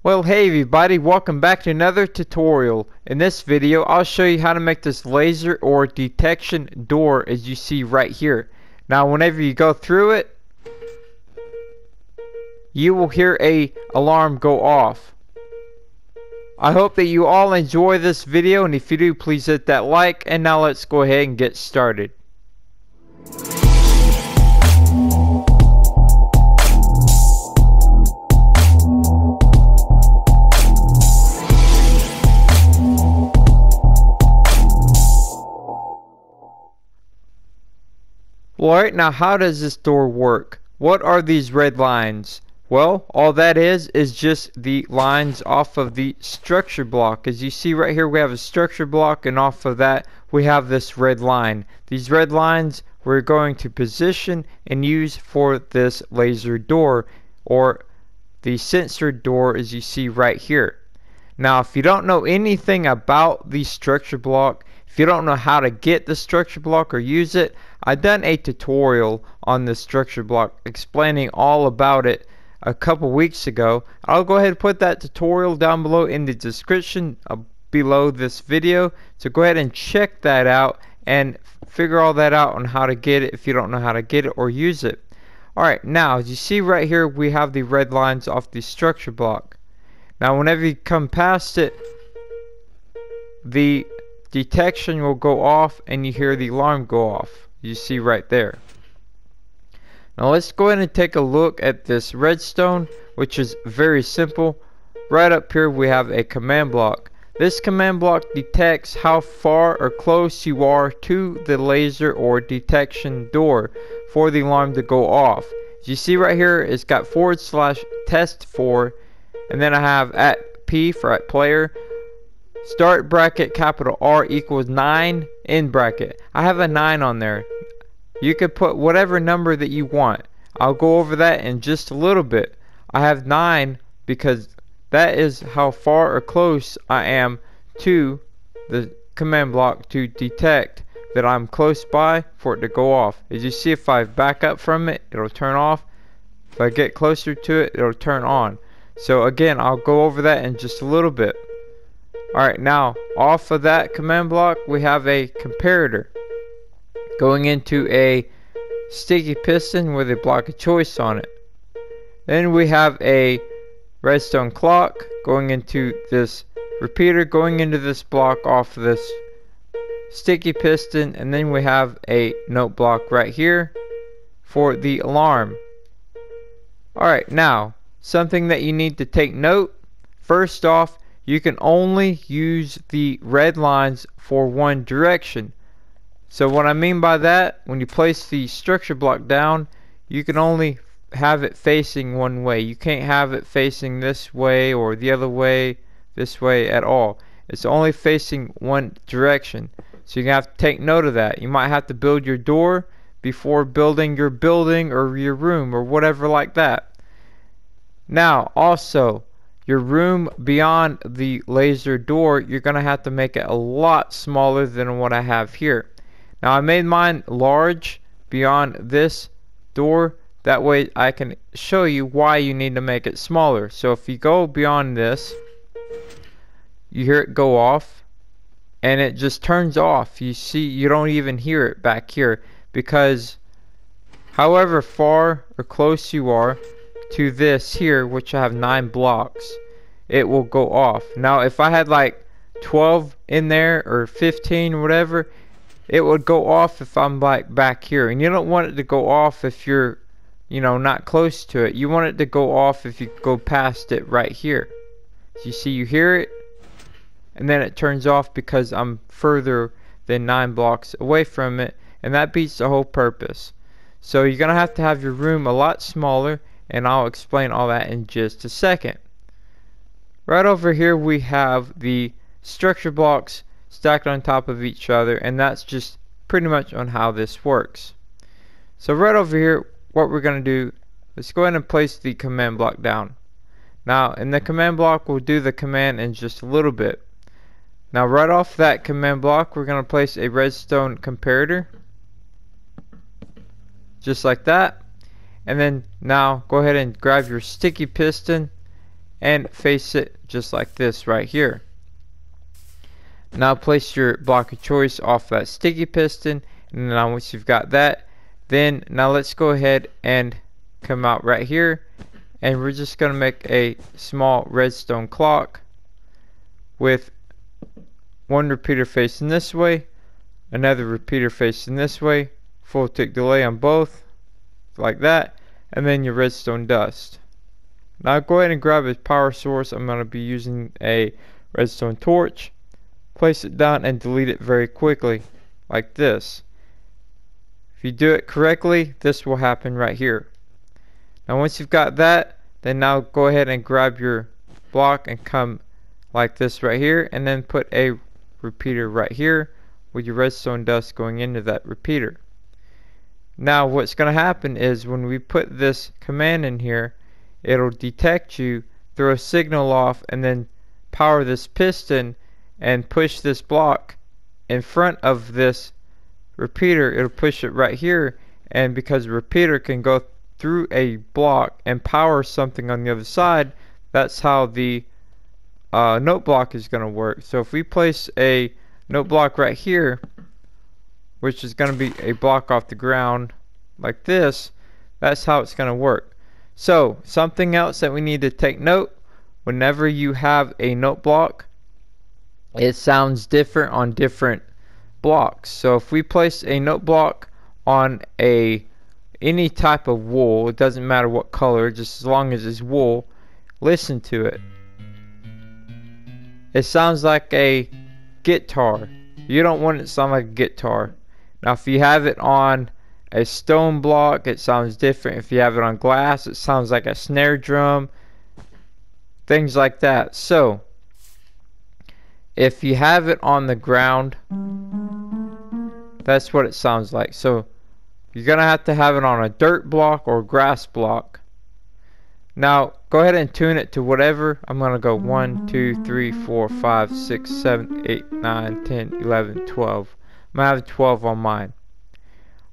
Well, hey everybody, welcome back to another tutorial. In this video I'll show you how to make this laser or detection door as you see right here. Now whenever you go through it, you will hear a alarm go off. I hope that you all enjoy this video, and if you do, please hit that like. And now let's go ahead and get started. Alright, now how does this door work? What are these red lines? Well, all that is just the lines off of the structure block. As you see right here, we have a structure block, and off of that we have this red line. These red lines we're going to position and use for this laser door, or the sensor door, as you see right here. Now if you don't know anything about the structure block, if you don't know how to get the structure block or use it, I've done a tutorial on the structure block explaining all about it a couple weeks ago. I'll go ahead and put that tutorial down below in the description below this video, so go ahead and check that out and figure all that out on how to get it if you don't know how to get it or use it. Alright, now as you see right here, we have the red lines off the structure block. Now whenever you come past it, the detection will go off and you hear the alarm go off. You see right there. Now let's go ahead and take a look at this redstone, which is very simple. Right up here we have a command block. This command block detects how far or close you are to the laser or detection door for the alarm to go off. As you see right here, it's got /test4, and then I have @P for @player, start bracket capital R equals 9 end bracket. I have a 9 on there. You could put whatever number that you want. I'll go over that in just a little bit. I have 9 because that is how far or close I am to the command block to detect that I'm close by for it to go off. As you see, if I back up from it, it'll turn off. If I get closer to it, it'll turn on. So again, I'll go over that in just a little bit. Alright, now off of that command block we have a comparator going into a sticky piston with a block of choice on it. Then we have a redstone clock going into this repeater, going into this block off of this sticky piston, and then we have a note block right here for the alarm. Alright, now something that you need to take note. First off, you can only use the red lines for one direction. So what I mean by that, when you place the structure block down, you can only have it facing one way. You can't have it facing this way or the other way, this way at all. It's only facing one direction. So you have to take note of that. You might have to build your door before building your building or your room or whatever like that. Now also, your room beyond the laser door, you're going to have to make it a lot smaller than what I have here. Now I made mine large beyond this door, that way I can show you why you need to make it smaller. So if you go beyond this, you hear it go off and it just turns off. You see, you don't even hear it back here, because however far or close you are to this here, which I have 9 blocks, it will go off. Now if I had like 12 in there or 15 or whatever, it would go off if I'm like back here, and you don't want it to go off if you're, you know, not close to it. You want it to go off if you go past it right here. So you see, you hear it and then it turns off because I'm further than 9 blocks away from it, and that beats the whole purpose. So you're gonna have to have your room a lot smaller, and I'll explain all that in just a second. Right over here we have the structure blocks stacked on top of each other, and that's just pretty much on how this works. So right over here, what we're going to do, let's go ahead and place the command block down. Now in the command block, we'll do the command in just a little bit. Now right off that command block, we're going to place a redstone comparator, just like that. And then now go ahead and grab your sticky piston and face it just like this right here. Now place your block of choice off that sticky piston, and now once you've got that, then now let's go ahead and come out right here, and we're just going to make a small redstone clock with one repeater facing this way, another repeater facing this way, full tick delay on both like that, and then your redstone dust. Now go ahead and grab a power source. I'm going to be using a redstone torch. Place it down and delete it very quickly like this. If you do it correctly, this will happen right here. Now once you've got that, then now go ahead and grab your block and come like this right here, and then put a repeater right here with your redstone dust going into that repeater. Now what's going to happen is when we put this command in here, it'll detect you, throw a signal off, and then power this piston and push this block in front of this repeater. It'll push it right here, and because the repeater can go through a block and power something on the other side, that's how the note block is going to work. So if we place a note block right here, which is going to be a block off the ground like this, that's how it's going to work. So something else that we need to take note: whenever you have a note block, it sounds different on different blocks. So if we place a note block on any type of wool, it doesn't matter what color, just as long as it's wool, listen to it. It sounds like a guitar. You don't want it to sound like a guitar. Now if you have it on a stone block, it sounds different. If you have it on glass, it sounds like a snare drum, things like that. So if you have it on the ground, that's what it sounds like. So you're gonna have to have it on a dirt block or grass block. Now go ahead and tune it to whatever. I'm gonna go 1, 2, 3, 4, 5, 6, 7, 8, 9, 10, 11, 12. I'm gonna have 12 on mine.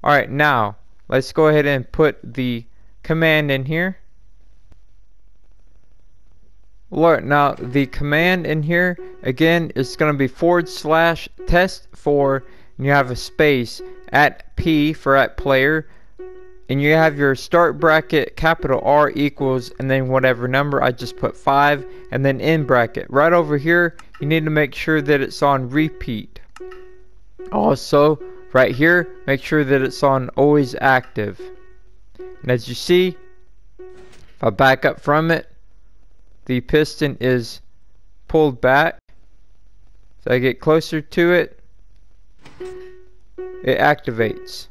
Alright, now let's go ahead and put the command in here. Now the command in here again is going to be /test4, and you have a space at P for at player, and you have your start bracket capital R equals, and then whatever number. I just put 5, and then in bracket. Right over here you need to make sure that it's on repeat. Also right here, make sure that it's on always active. And as you see, if I back up from it, the piston is pulled back. So I get closer to it, it activates.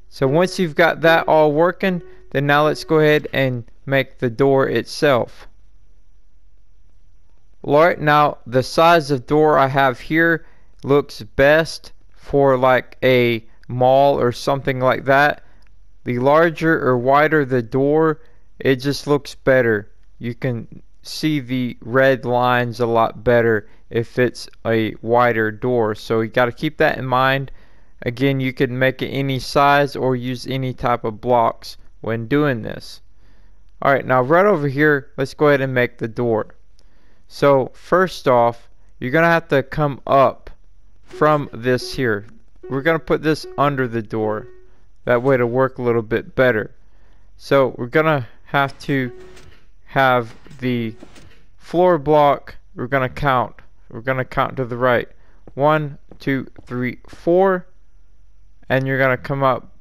So once you've got that all working, then now let's go ahead and make the door itself. Alright, now the size of door I have here looks best for like a mall or something like that. The larger or wider the door, it just looks better. You can see the red lines a lot better if it's a wider door. So you got to keep that in mind. Again, you can make it any size or use any type of blocks when doing this. Alright, now right over here, let's go ahead and make the door. So first off, you're going to have to come up from this here. We're going to put this under the door. That way it'll work a little bit better. So we're going to have to have the floor block. We're going to count to the right. 1, 2, 3, 4, and you're going to come up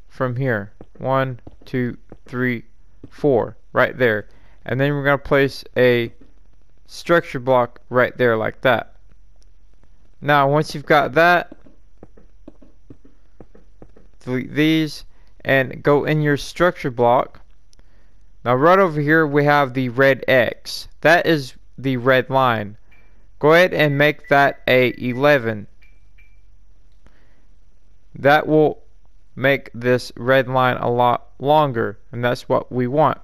from here. 1, 2, 3, 4, right there. And then we're going to place a structure block right there like that. Now once you've got that, delete these and go in your structure block. Now right over here we have the red X. That is the red line. Go ahead and make that a 11. That will make this red line a lot longer, and that's what we want.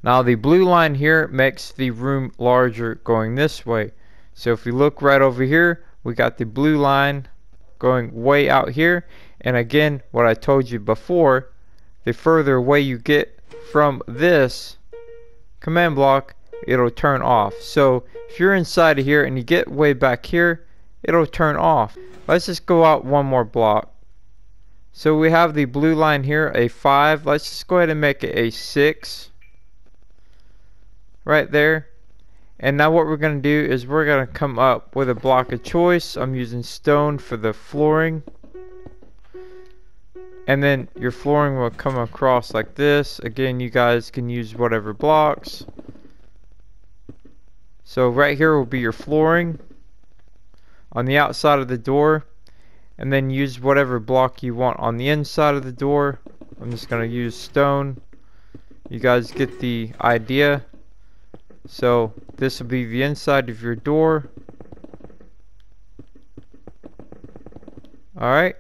Now the blue line here makes the room larger going this way. So if we look right over here, we got the blue line going way out here. And again, what I told you before, the further away you get from this command block, it'll turn off. So if you're inside of here and you get way back here, it'll turn off. Let's just go out one more block. So we have the blue line here, a 5. Let's just go ahead and make it a 6 right there. And now what we're going to do is we're going to come up with a block of choice. I'm using stone for the flooring. And then your flooring will come across like this. Again, you guys can use whatever blocks. So right here will be your flooring on the outside of the door. And then use whatever block you want on the inside of the door. I'm just going to use stone. You guys get the idea. So this will be the inside of your door. Alright.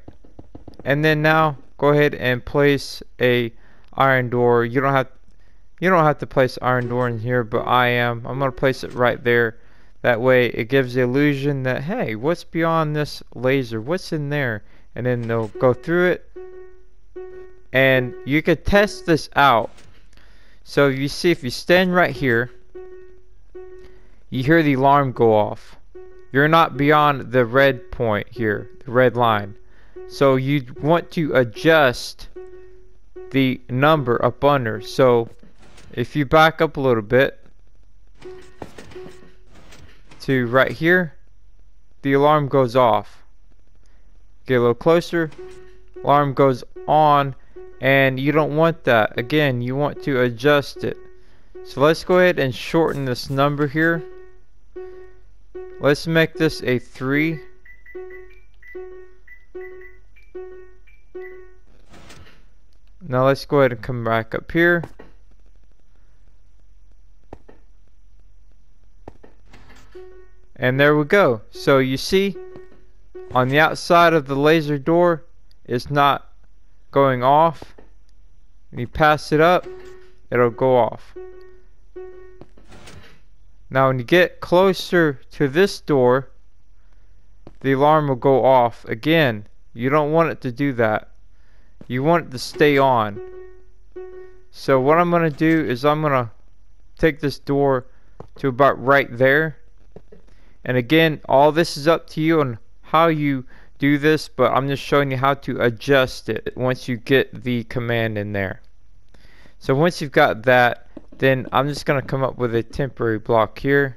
And then now go ahead and place a iron door. You don't have to place iron door in here, but I am. I'm going to place it right there. That way it gives the illusion that, hey, what's beyond this laser? What's in there? And then they'll go through it. And you could test this out. So you see, if you stand right here, you hear the alarm go off. You're not beyond the red point here, the red line. So you want to adjust the number up under. So if you back up a little bit to right here, the alarm goes off. Get a little closer, alarm goes on, and you don't want that. Again, you want to adjust it. So let's go ahead and shorten this number here. Let's make this a 3. Now let's go ahead and come back up here. And there we go. So you see, on the outside of the laser door, it's not going off. When you pass it up, it'll go off. Now when you get closer to this door, the alarm will go off. Again, you don't want it to do that. You want it to stay on. So what I'm going to do is I'm going to take this door to about right there. And again, all this is up to you on how you do this, but I'm just showing you how to adjust it once you get the command in there. So once you've got that, then I'm just going to come up with a temporary block here.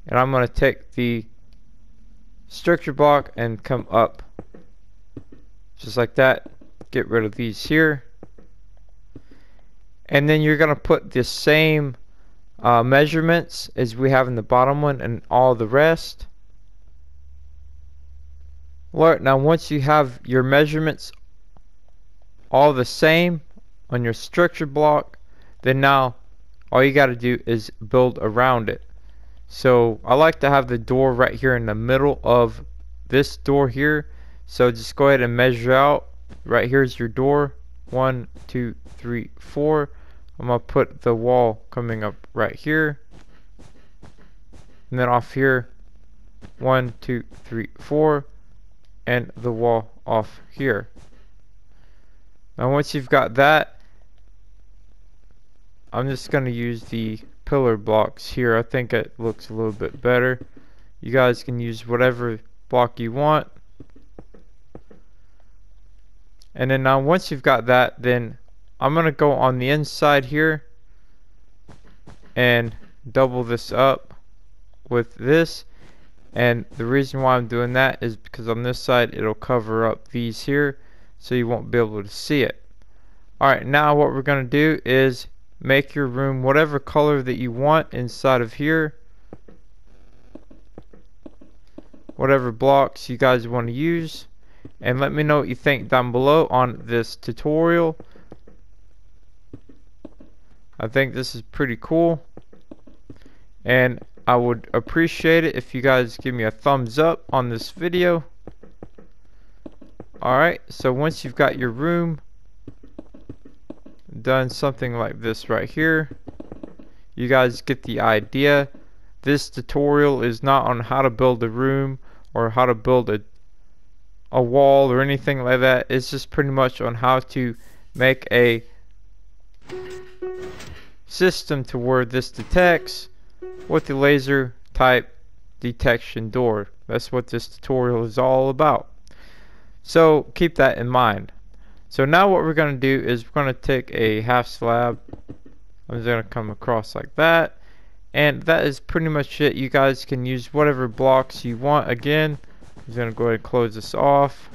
And I'm going to take the structure block and come up. Just like that. Get rid of these here. And then you're going to put the same measurements as we have in the bottom one and all the rest. Alright, now once you have your measurements all the same on your structure block, then now all you got to do is build around it. So I like to have the door right here in the middle of this door here. So just go ahead and measure out. Right here's your door. 1, 2, 3, 4. I'm going to put the wall coming up right here. And then off here, 1, 2, 3, 4. And the wall off here. Now once you've got that, I'm just going to use the pillar blocks here. I think it looks a little bit better. You guys can use whatever block you want. And then now once you've got that, then I'm going to go on the inside here and double this up with this. And the reason why I'm doing that is because on this side it'll cover up these here, so you won't be able to see it. Alright, now what we're going to do is make your room whatever color that you want inside of here. Whatever blocks you guys want to use. And let me know what you think down below on this tutorial. I think this is pretty cool. And I would appreciate it if you guys give me a thumbs up on this video. Alright, so once you've got your room done something like this right here, you guys get the idea. This tutorial is not on how to build a room or how to build a wall or anything like that. It's just pretty much on how to make a system to where this detects with the laser type detection door. That's what this tutorial is all about. So keep that in mind. So now what we're going to do is we're going to take a half slab. I'm just going to come across like that. And that is pretty much it. You guys can use whatever blocks you want. Again, I'm just going to go ahead and close this off.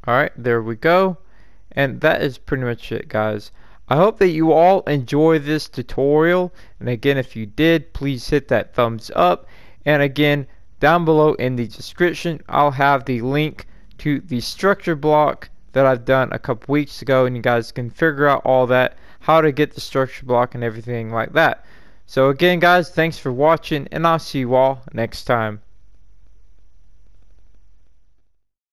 Alright, there we go. And that is pretty much it, guys. I hope that you all enjoy this tutorial. And again, if you did, please hit that thumbs up. And again, down below in the description, I'll have the link to the structure block that I've done a couple weeks ago, and you guys can figure out all that, how to get the structure block and everything like that. So again, guys, thanks for watching, and I'll see you all next time.